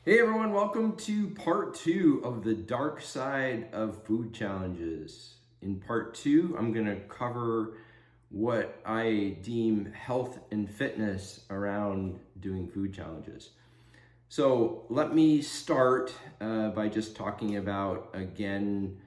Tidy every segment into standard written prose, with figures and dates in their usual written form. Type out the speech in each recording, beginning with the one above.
Hey everyone, welcome to part two of the dark side of food challenges. In part two, I'm going to cover what I deem health and fitness around doing food challenges. So let me start by just talking about, again,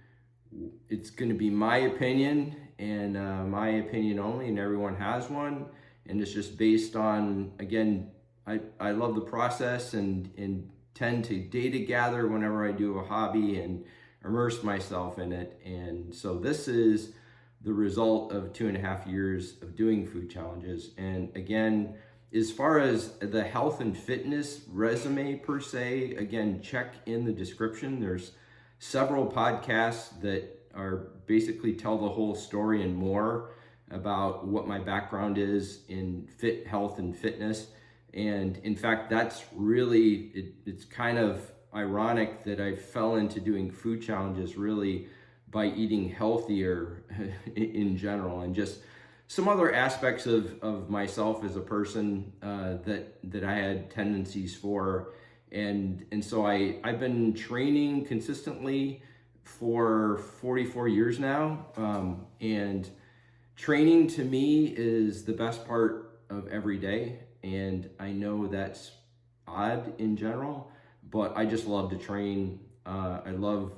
it's going to be my opinion and my opinion only, and everyone has one. And it's just based on, again, I love the process and tend to data gather whenever I do a hobby and immerse myself in it. And so this is the result of 2.5 years of doing food challenges. And again, as far as the health and fitness resume per se, again, check in the description. There's several podcasts that are basically tell the whole story and more about what my background is in health and fitness. And in fact, that's really, it's kind of ironic that I fell into doing food challenges really by eating healthier in general, and just some other aspects of myself as a person that I had tendencies for. And so I've been training consistently for 44 years now. And training to me is the best part of every day. And I know that's odd in general, but I just love to train. I love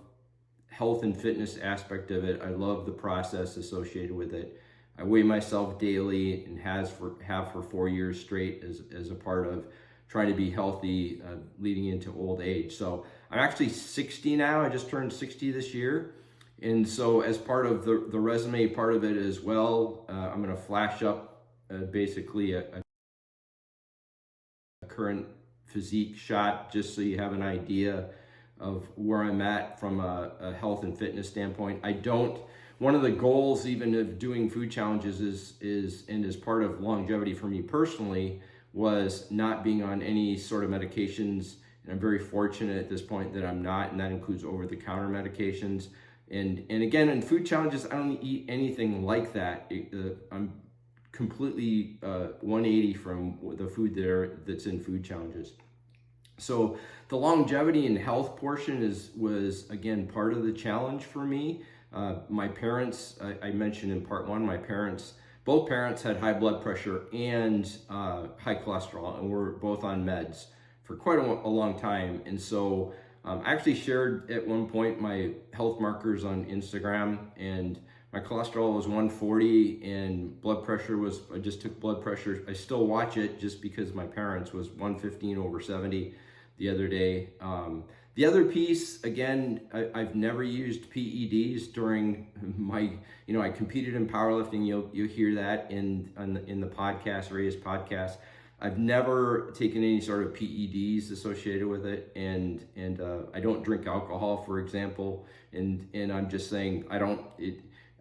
health and fitness aspect of it. I love the process associated with it. I weigh myself daily and have for 4 years straight as a part of trying to be healthy leading into old age. So I'm actually 60 now. I just turned 60 this year. And so as part of the resume part of it as well, I'm going to flash up basically a current physique shot just so you have an idea of where I'm at from a health and fitness standpoint. One of the goals even of doing food challenges is and as part of longevity for me personally was not being on any sort of medications. And I'm very fortunate at this point that I'm not, and that includes over-the-counter medications. And again, in food challenges, I don't eat anything like that. I'm completely 180 from the food that's in food challenges. So the longevity and health portion was again part of the challenge for me. My parents, I mentioned in part one, both parents had high blood pressure and high cholesterol, and were both on meds for quite a long time. And so I actually shared at one point my health markers on Instagram, and my cholesterol was 140 and blood pressure I just took blood pressure. I still watch it just because my parents was 115/70 the other day. The other piece, again, I've never used PEDs during my, I competed in powerlifting. You'll hear that in the podcast, Ray's podcast. I've never taken any sort of PEDs associated with it, and I don't drink alcohol, for example. And I'm just saying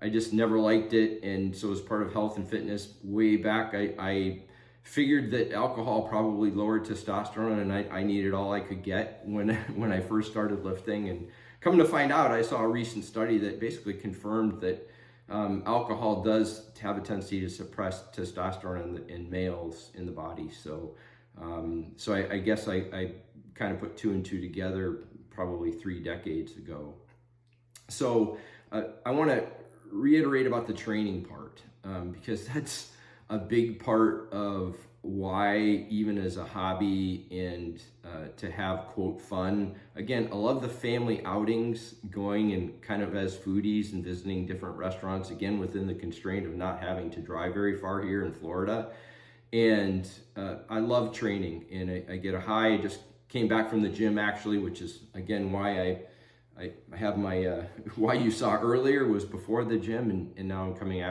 I just never liked it. And so as part of health and fitness way back, I figured that alcohol probably lowered testosterone, and I needed all I could get when I first started lifting. And come to find out, I saw a recent study that basically confirmed that alcohol does have a tendency to suppress testosterone in males in the body. So I guess I kind of put two and two together probably 3 decades ago. So I want to reiterate about the training part because that's a big part of why, even as a hobby and to have quote fun. Again, I love the family outings, going and kind of as foodies and visiting different restaurants, again within the constraint of not having to drive very far here in Florida. And I love training, and I get a high. I just came back from the gym actually, which is again why I have my why you saw earlier was before the gym, and now I'm coming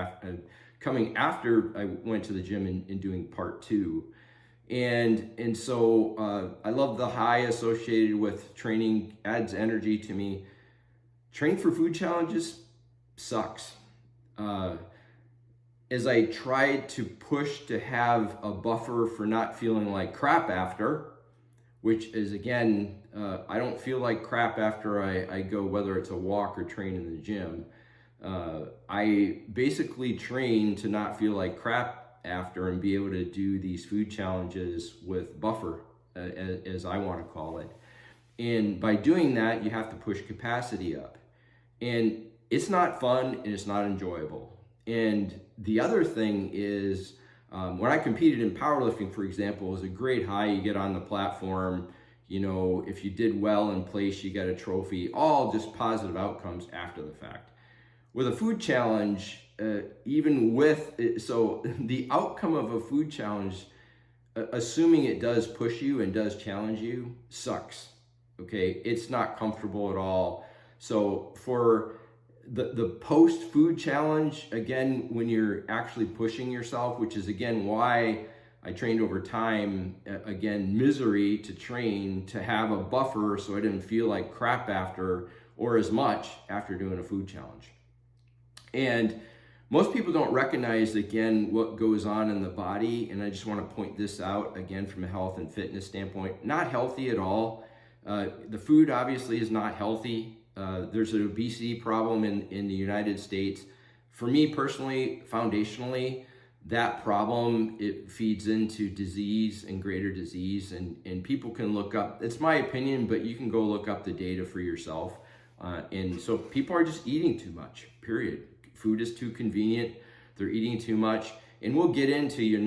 after I went to the gym and doing part two. And so I love the high associated with training, adds energy to me. Training for food challenges sucks. As I tried to push to have a buffer for not feeling like crap after, which is again, I don't feel like crap after I go, whether it's a walk or train in the gym. I basically train to not feel like crap after and be able to do these food challenges with buffer, as I want to call it. And by doing that, you have to push capacity up. And it's not fun and it's not enjoyable. And the other thing is, when I competed in powerlifting, for example, it was a great high. You get on the platform, you know, if you did well in place, you get a trophy, all just positive outcomes after the fact. With a food challenge, even with, so the outcome of a food challenge, assuming it does push you and does challenge you, sucks, okay? It's not comfortable at all. So for the post-food challenge, again, when you're actually pushing yourself, which is again why I trained over time, again, misery to train, to have a buffer so I didn't feel like crap after, or as much after doing a food challenge. And most people don't recognize, again, what goes on in the body. And I just want to point this out, again, from a health and fitness standpoint. Not healthy at all. The food obviously is not healthy. There's an obesity problem in the United States. For me personally, foundationally, that problem, it feeds into disease and greater disease. And people can look up, it's my opinion, but you can go look up the data for yourself. And so people are just eating too much, period. Food is too convenient. They're eating too much. And we'll get into you're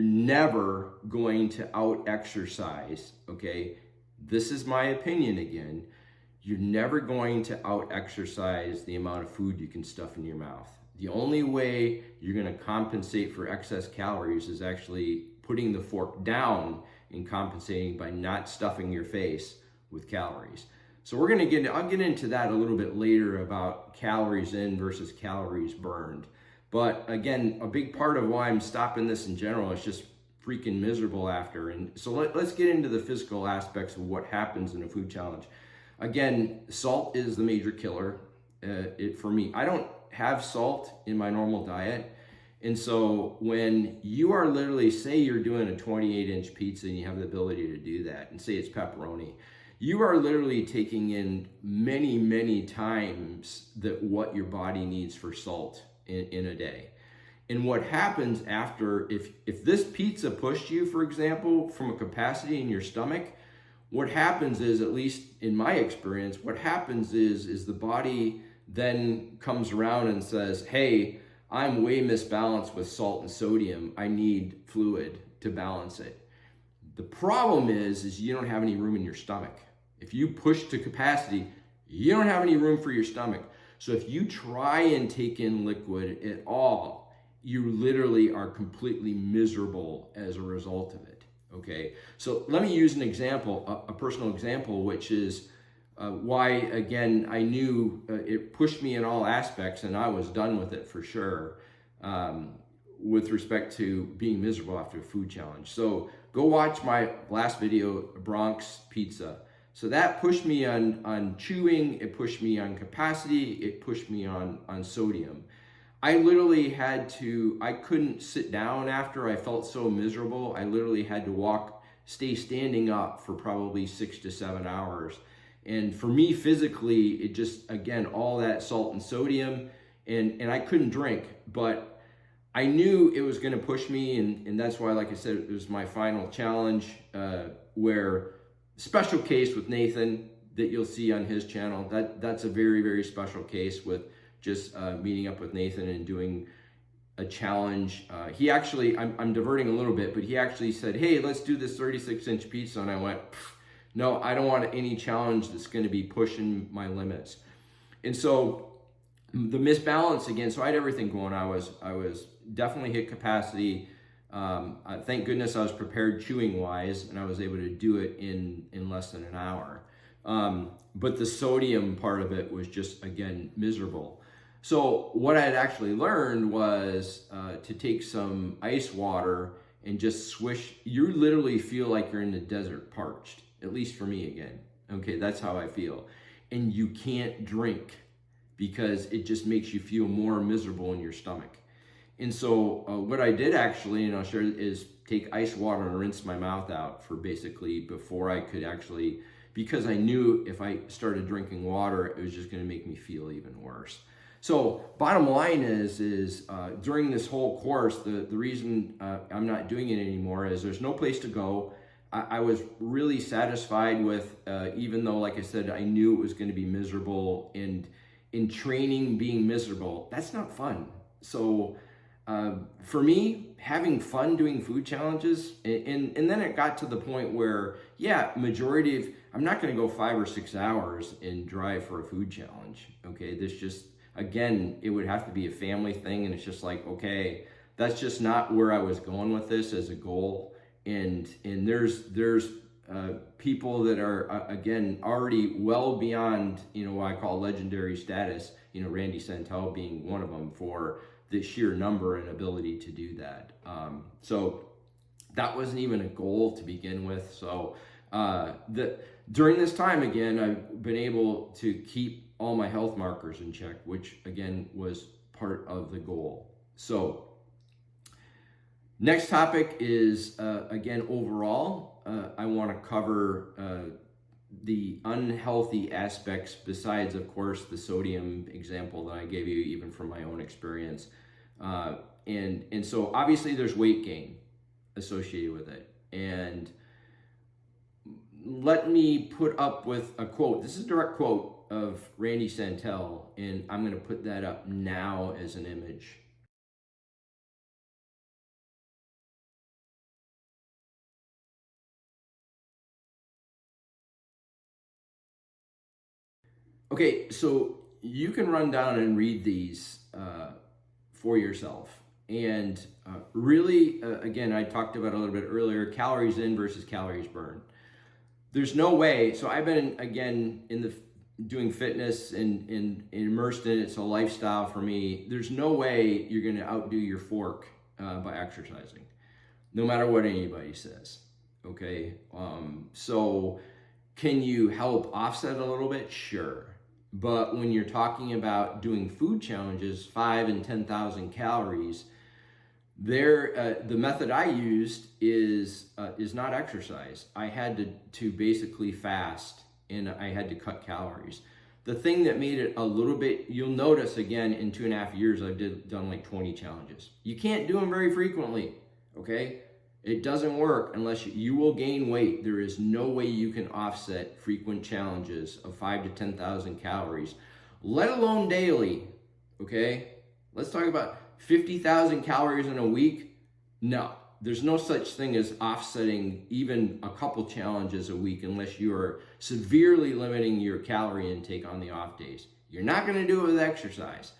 never going to out exercise, okay? This is my opinion again. You're never going to out exercise the amount of food you can stuff in your mouth. The only way you're going to compensate for excess calories is actually putting the fork down and compensating by not stuffing your face with calories. So I'll get into that a little bit later about calories in versus calories burned. But again, a big part of why I'm stopping this in general is just freaking miserable after. And so let's get into the physical aspects of what happens in a food challenge. Again, salt is the major killer for me. I don't have salt in my normal diet. And so when you are literally, say you're doing a 28-inch pizza and you have the ability to do that, and say it's pepperoni, you are literally taking in many, many times what your body needs for salt in a day. And what happens after, if this pizza pushed you, for example, from a capacity in your stomach, what happens is, at least in my experience, what happens is the body then comes around and says, hey, I'm way misbalanced with salt and sodium. I need fluid to balance it. The problem is you don't have any room in your stomach. If you push to capacity, you don't have any room for your stomach. So if you try and take in liquid at all, you literally are completely miserable as a result of it, okay? So let me use an example, a personal example, which is why, again, I knew it pushed me in all aspects and I was done with it for sure. With respect to being miserable after a food challenge. So go watch my last video, Bronx Pizza. So that pushed me on chewing, it pushed me on capacity, it pushed me on sodium. I literally I couldn't sit down after. I felt so miserable. I literally had to stay standing up for probably 6 to 7 hours. And for me physically, it just, again, all that salt and sodium, and I couldn't drink, but I knew it was going to push me, and that's why, like I said, it was my final challenge, where special case with Nathan that you'll see on his channel. That's a very, very special case with just meeting up with Nathan and doing a challenge. He actually, I'm diverting a little bit, but he actually said, hey, let's do this 36-inch pizza, and I went, no, I don't want any challenge that's going to be pushing my limits. And so the misbalance again, so I had everything going. I was definitely hit capacity. Thank goodness I was prepared chewing wise, and I was able to do it in less than an hour. But the sodium part of it was just, again, miserable. So what I had actually learned was to take some ice water and just swish. You literally feel like you're in the desert, parched, at least for me again. Okay, that's how I feel. And you can't drink because it just makes you feel more miserable in your stomach. And so what I did actually, and I'll share, is take ice water and rinse my mouth out for basically before I could actually, because I knew if I started drinking water, it was just going to make me feel even worse. So bottom line is during this whole course, the reason I'm not doing it anymore is there's no place to go. I was really satisfied with, even though, like I said, I knew it was going to be miserable, and in training being miserable, that's not fun. So for me, having fun doing food challenges, and then it got to the point where, yeah, majority of, I'm not going to go 5 or 6 hours and drive for a food challenge. Okay, this just, again, it would have to be a family thing, and it's just like, okay, that's just not where I was going with this as a goal. And there's people that are again already well beyond, you know, what I call legendary status. You know, Randy Santel being one of them, for the sheer number and ability to do that. So that wasn't even a goal to begin with. So during this time, again, I've been able to keep all my health markers in check, which again was part of the goal. So next topic is, again, overall, I want to cover the unhealthy aspects besides, of course, the sodium example that I gave you, even from my own experience. And so obviously there's weight gain associated with it. And let me put up with a quote. This is a direct quote of Randy Santel, and I'm going to put that up now as an image. Okay, so you can run down and read these for yourself. And really, again, I talked about a little bit earlier, calories in versus calories burned. There's no way, so I've been, again, doing fitness and immersed in it. It's a lifestyle for me. There's no way you're going to outdo your fork by exercising, no matter what anybody says, okay? So can you help offset a little bit? Sure. But when you're talking about doing food challenges, 5 and 10,000 calories, the method I used is not exercise. I had to basically fast, and I had to cut calories. The thing that made it a little bit, you'll notice again, in 2.5 years, I've done like 20 challenges. You can't do them very frequently, okay? It doesn't work unless you will gain weight. There is no way you can offset frequent challenges of 5 to 10,000 calories, let alone daily, okay? Let's talk about 50,000 calories in a week. No, there's no such thing as offsetting even a couple challenges a week unless you are severely limiting your calorie intake on the off days. You're not going to do it with exercise.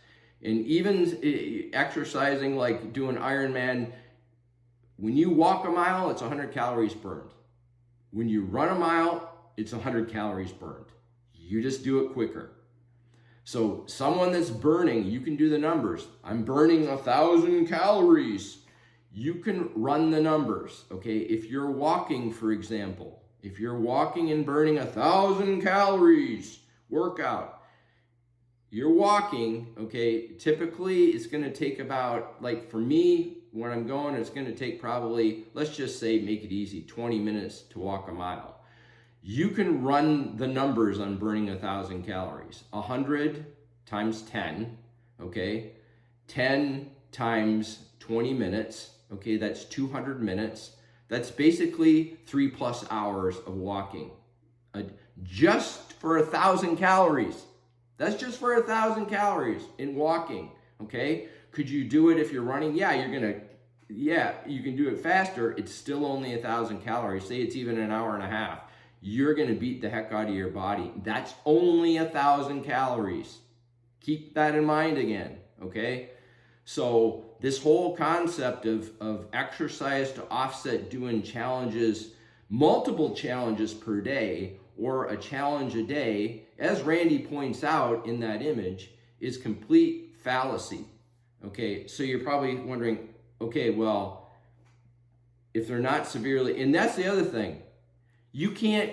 And even exercising, like doing Ironman, when you walk a mile, it's 100 calories burned. When you run a mile, it's 100 calories burned. You just do it quicker. So someone that's burning, you can do the numbers. I'm burning 1,000 calories. You can run the numbers, okay? If you're walking, for example, if you're walking and burning 1,000 calories, workout, you're walking, okay, typically it's gonna take about, like for me, when I'm going, it's gonna take probably, let's just say, make it easy, 20 minutes to walk a mile. You can run the numbers on burning 1,000 calories. 100 times 10, okay? 10 times 20 minutes, okay? That's 200 minutes. That's basically 3+ hours of walking, just for 1,000 calories. That's just for 1,000 calories in walking, okay? Could you do it if you're running? Yeah, you can do it faster. It's still only 1,000 calories. Say it's even an hour and a half. You're gonna beat the heck out of your body. That's only 1,000 calories. Keep that in mind again, okay? So this whole concept of exercise to offset doing challenges, multiple challenges per day, or a challenge a day, as Randy points out in that image, is complete fallacy. Okay, so you're probably wondering, okay, well, if they're not severely, and that's the other thing, you can't,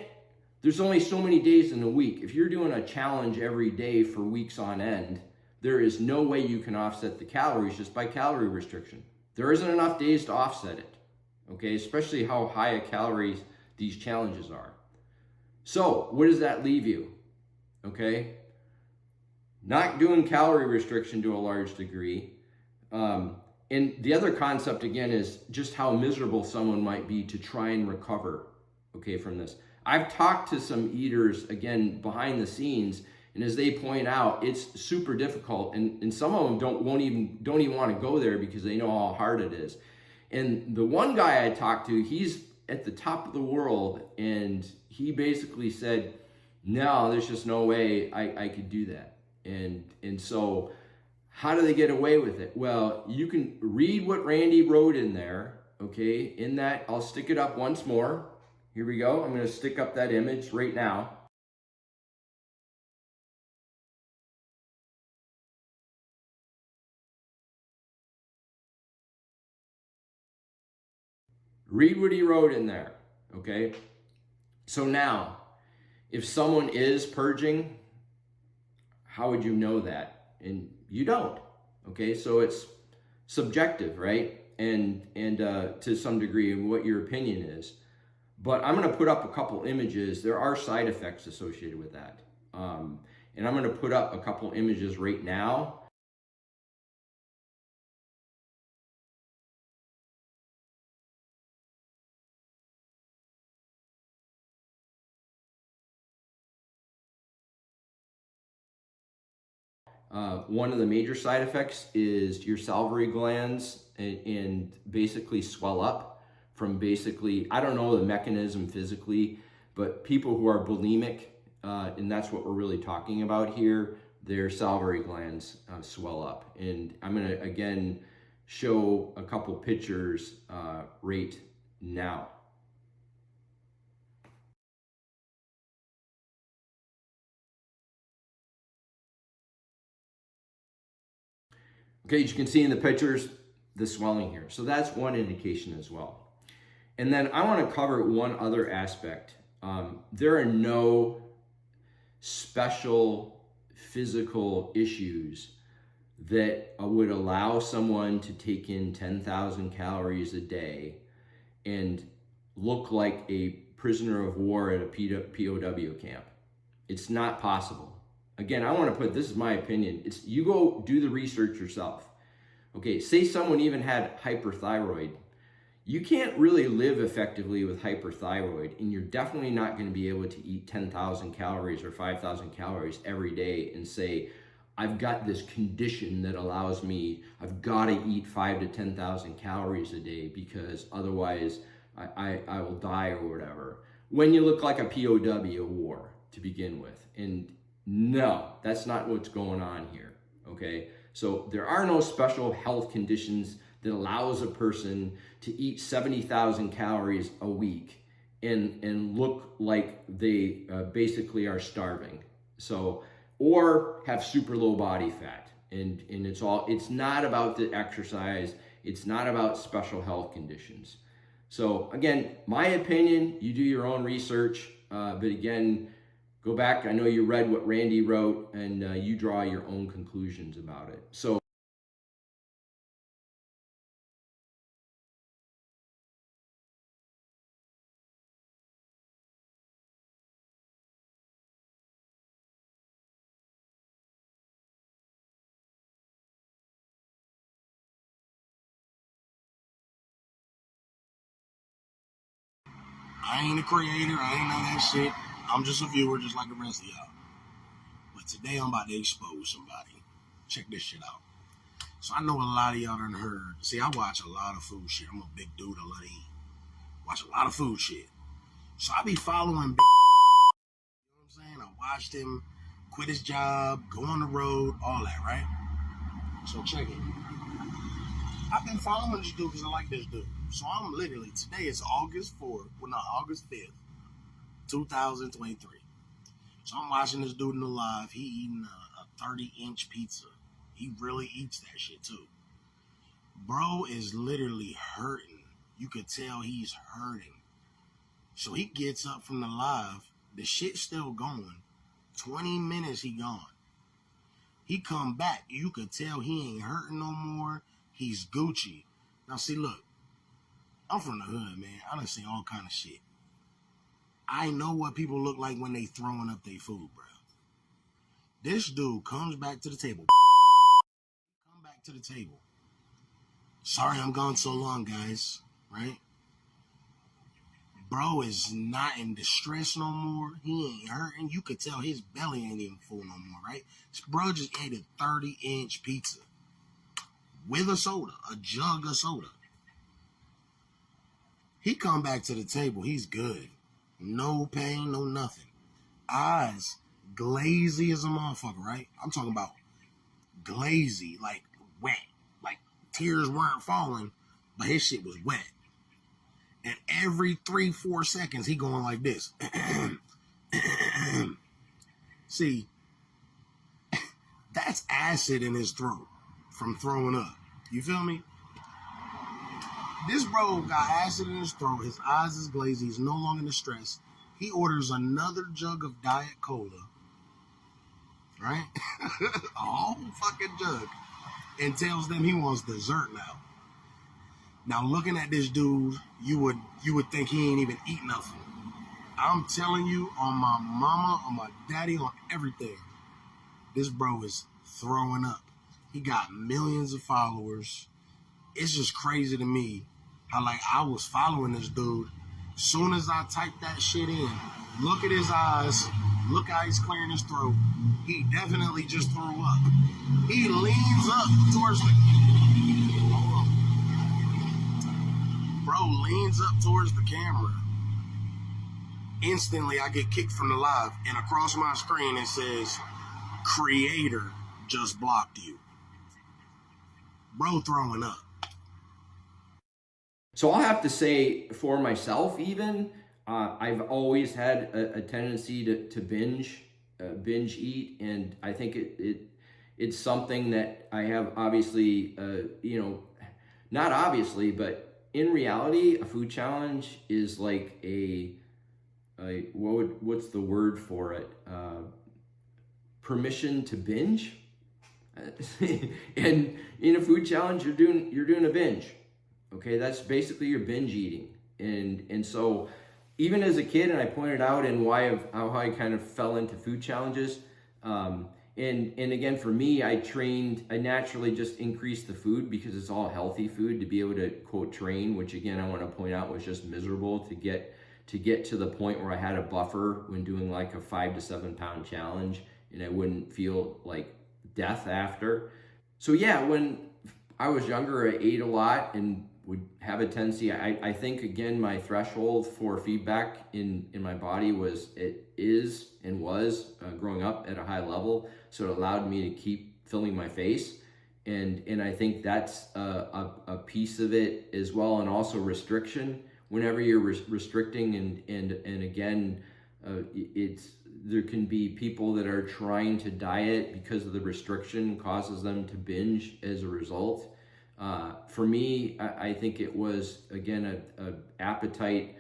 there's only so many days in a week. If you're doing a challenge every day for weeks on end, there is no way you can offset the calories just by calorie restriction. There isn't enough days to offset it, okay, especially how high a calories these challenges are. So where does that leave you, okay? Not doing calorie restriction to a large degree. And the other concept, again, is just how miserable someone might be to try and recover. okay, from this. I've talked to some eaters, again, behind the scenes, and as they point out, it's super difficult, and some of them don't even want to go there because they know how hard it is. And the one guy I talked to, he's at the top of the world, and he basically said, no, there's just no way I could do that. And so how do they get away with it? Well, you can read what Randy wrote in there, okay? In that, I'll stick it up once more. Here we go. I'm going to stick up that image right now. Read what he wrote in there, okay? So now, if someone is purging, how would you know that? And you don't, okay? So it's subjective, right? And to some degree, what your opinion is. But I'm going to put up a couple images. There are side effects associated with that. And I'm going to put up a couple images right now. One of the major side effects is your salivary glands and basically swell up from basically, I don't know the mechanism physically, but people who are bulimic, and that's what we're really talking about here, their salivary glands swell up. And I'm going to, again, show a couple pictures right now. Okay, as you can see in the pictures, the swelling here. So that's one indication as well. And then I want to cover one other aspect. There are no special physical issues that would allow someone to take in 10,000 calories a day and look like a prisoner of war at a POW camp. It's not possible. Again, I want to put, this is my opinion, it's you go do the research yourself. Okay, say someone even had hyperthyroid. You can't really live effectively with hyperthyroid, and you're definitely not going to be able to eat 10,000 calories or 5,000 calories every day and say, I've got this condition that allows me, I've got to eat 5,000 to 10,000 calories a day because otherwise I will die or whatever. When you look like a POW war to begin with. And no, that's not what's going on here, okay? So there are no special health conditions that allows a person to eat 70,000 calories a week and look like they basically are starving. So, or have super low body fat. And it's not about the exercise. It's not about special health conditions. So again, my opinion, you do your own research, but again, go back. I know you read what Randy wrote, and you draw your own conclusions about it. So. I ain't a creator. I ain't none of that shit. I'm just a viewer, just like the rest of y'all. But today I'm about to expose somebody. Check this shit out. So I know a lot of y'all done heard. See, I watch a lot of food shit. I'm a big dude. I love to eat. Watch a lot of food shit. So I be following. You know what I'm saying? I watched him quit his job, go on the road, all that, right? So check it. I've been following this dude because I like this dude. So I'm literally, today is August 4th, well, not August 5th, 2023. So I'm watching this dude in the live. He eating a 30-inch pizza. He really eats that shit too. Bro is literally hurting. You could tell he's hurting. So he gets up from the live. The shit's still going. 20 minutes he gone. He come back. You could tell he ain't hurting no more. He's Gucci. Now see, look. I'm from the hood, man. I done seen all kind of shit. I know what people look like when they throwing up their food, bro. This dude comes back to the table. Come back to the table. Sorry I'm gone so long, guys. Right? Bro is not in distress no more. He ain't hurting. You could tell his belly ain't even full no more, right? This bro just ate a 30-inch pizza with a soda, a jug of soda. He come back to the table. He's good. No pain, no nothing. Eyes glazy as a motherfucker, right? I'm talking about glazy, like wet. Like tears weren't falling, but his shit was wet. And every 3-4 seconds, he going like this. See, that's acid in his throat from throwing up. You feel me? This bro got acid in his throat. His eyes is glazy. He's no longer in distress. He orders another jug of Diet Cola, right? A whole fucking jug, and tells them he wants dessert now. Now, looking at this dude, you would think he ain't even eat nothing. I'm telling you, on my mama, on my daddy, on everything, this bro is throwing up. He got millions of followers. It's just crazy to me how, like, I was following this dude. Soon as I typed that shit in, look at his eyes, look how he's clearing his throat. He definitely just threw up. He leans up towards the... Hold on. Bro leans up towards the camera. Instantly, I get kicked from the live, and across my screen it says, "Creator just blocked you." Bro throwing up. So I'll have to say for myself, even I've always had a tendency to binge eat, and I think it's something that I have obviously, not obviously, but in reality, a food challenge is like what's the word for it? Permission to binge. And in a food challenge, you're doing a binge. Okay, that's basically your binge eating. And so even as a kid, and I pointed out in how I kind of fell into food challenges. And again, for me, I naturally just increased the food because it's all healthy food to be able to quote train, which again, I want to point out was just miserable to get to the point where I had a buffer when doing like a 5 to 7 pound challenge, and I wouldn't feel like death after. So yeah, when I was younger, I ate a lot and would have a tendency. I think again, my threshold for feedback in my body was growing up at a high level, so it allowed me to keep filling my face, and I think that's a piece of it as well, and also restriction. Whenever you're restricting, and again, there can be people that are trying to diet because of the restriction causes them to binge as a result. For me, I think it was, again, a appetite,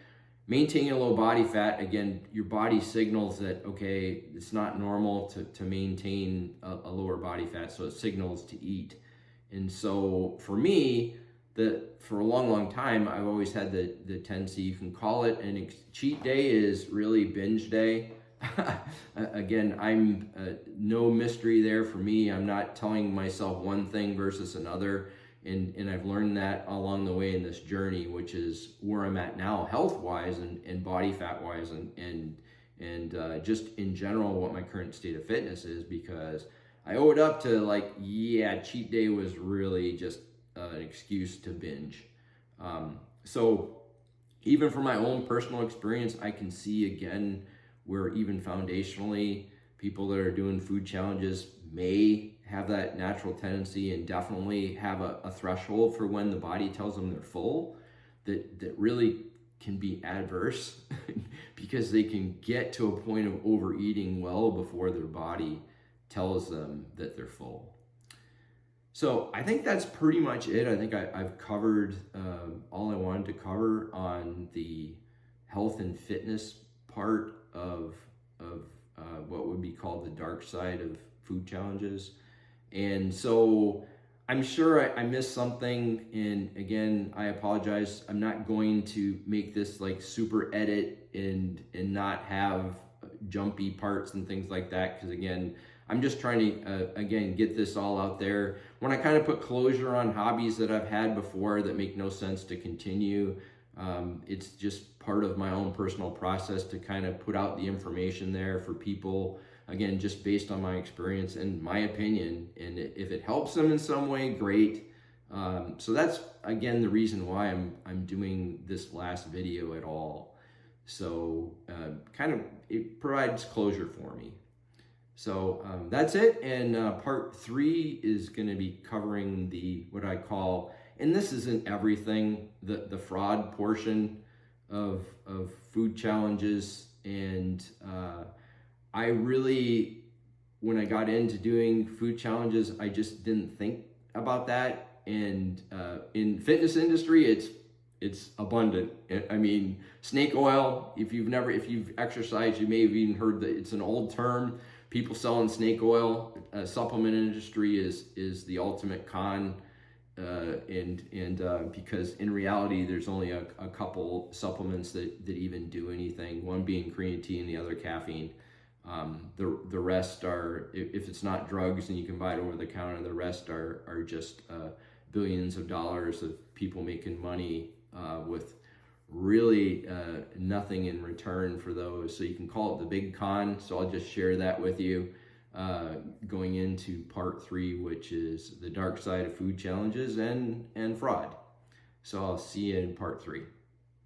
maintaining a low body fat. Again, your body signals that, okay, it's not normal to maintain a lower body fat, so it signals to eat. And so for me, for a long time, I've always had the tendency, you can call it cheat day is really binge day. Again, I'm no mystery there for me. I'm not telling myself one thing versus another. And I've learned that along the way in this journey, which is where I'm at now, health-wise and body fat-wise, and just in general what my current state of fitness is, because I owe it up to cheat day was really just an excuse to binge. So even from my own personal experience, I can see again where even foundationally, people that are doing food challenges may have that natural tendency and definitely have a threshold for when the body tells them they're full that really can be adverse because they can get to a point of overeating well before their body tells them that they're full. So I think that's pretty much it. I think I've covered all I wanted to cover on the health and fitness part of what would be called the dark side of food challenges. And so I'm sure I missed something, and again, I apologize. I'm not going to make this like super edit and not have jumpy parts and things like that, because again, I'm just trying to again get this all out there. When I kind of put closure on hobbies that I've had before that make no sense to continue, It's just part of my own personal process to kind of put out the information there for people, again, just based on my experience and my opinion. And if it helps them in some way, great. So that's, again, the reason why I'm doing this last video at all. So kind of, it provides closure for me. So that's it. And part 3 is going to be covering the, what I call, and this isn't everything, the fraud portion of food challenges. And I really, when I got into doing food challenges, I just didn't think about that. And in fitness industry, it's abundant. I mean, snake oil, if you've exercised, you may have even heard that it's an old term. People selling snake oil, supplement industry is the ultimate con. Because in reality, there's only a couple supplements that even do anything, one being creatine, the other caffeine. The rest are, if it's not drugs and you can buy it over the counter, the rest are just billions of dollars of people making money with really nothing in return for those. So you can call it the big con. So I'll just share that with you going into part 3, which is the dark side of food challenges and fraud. So I'll see you in part 3.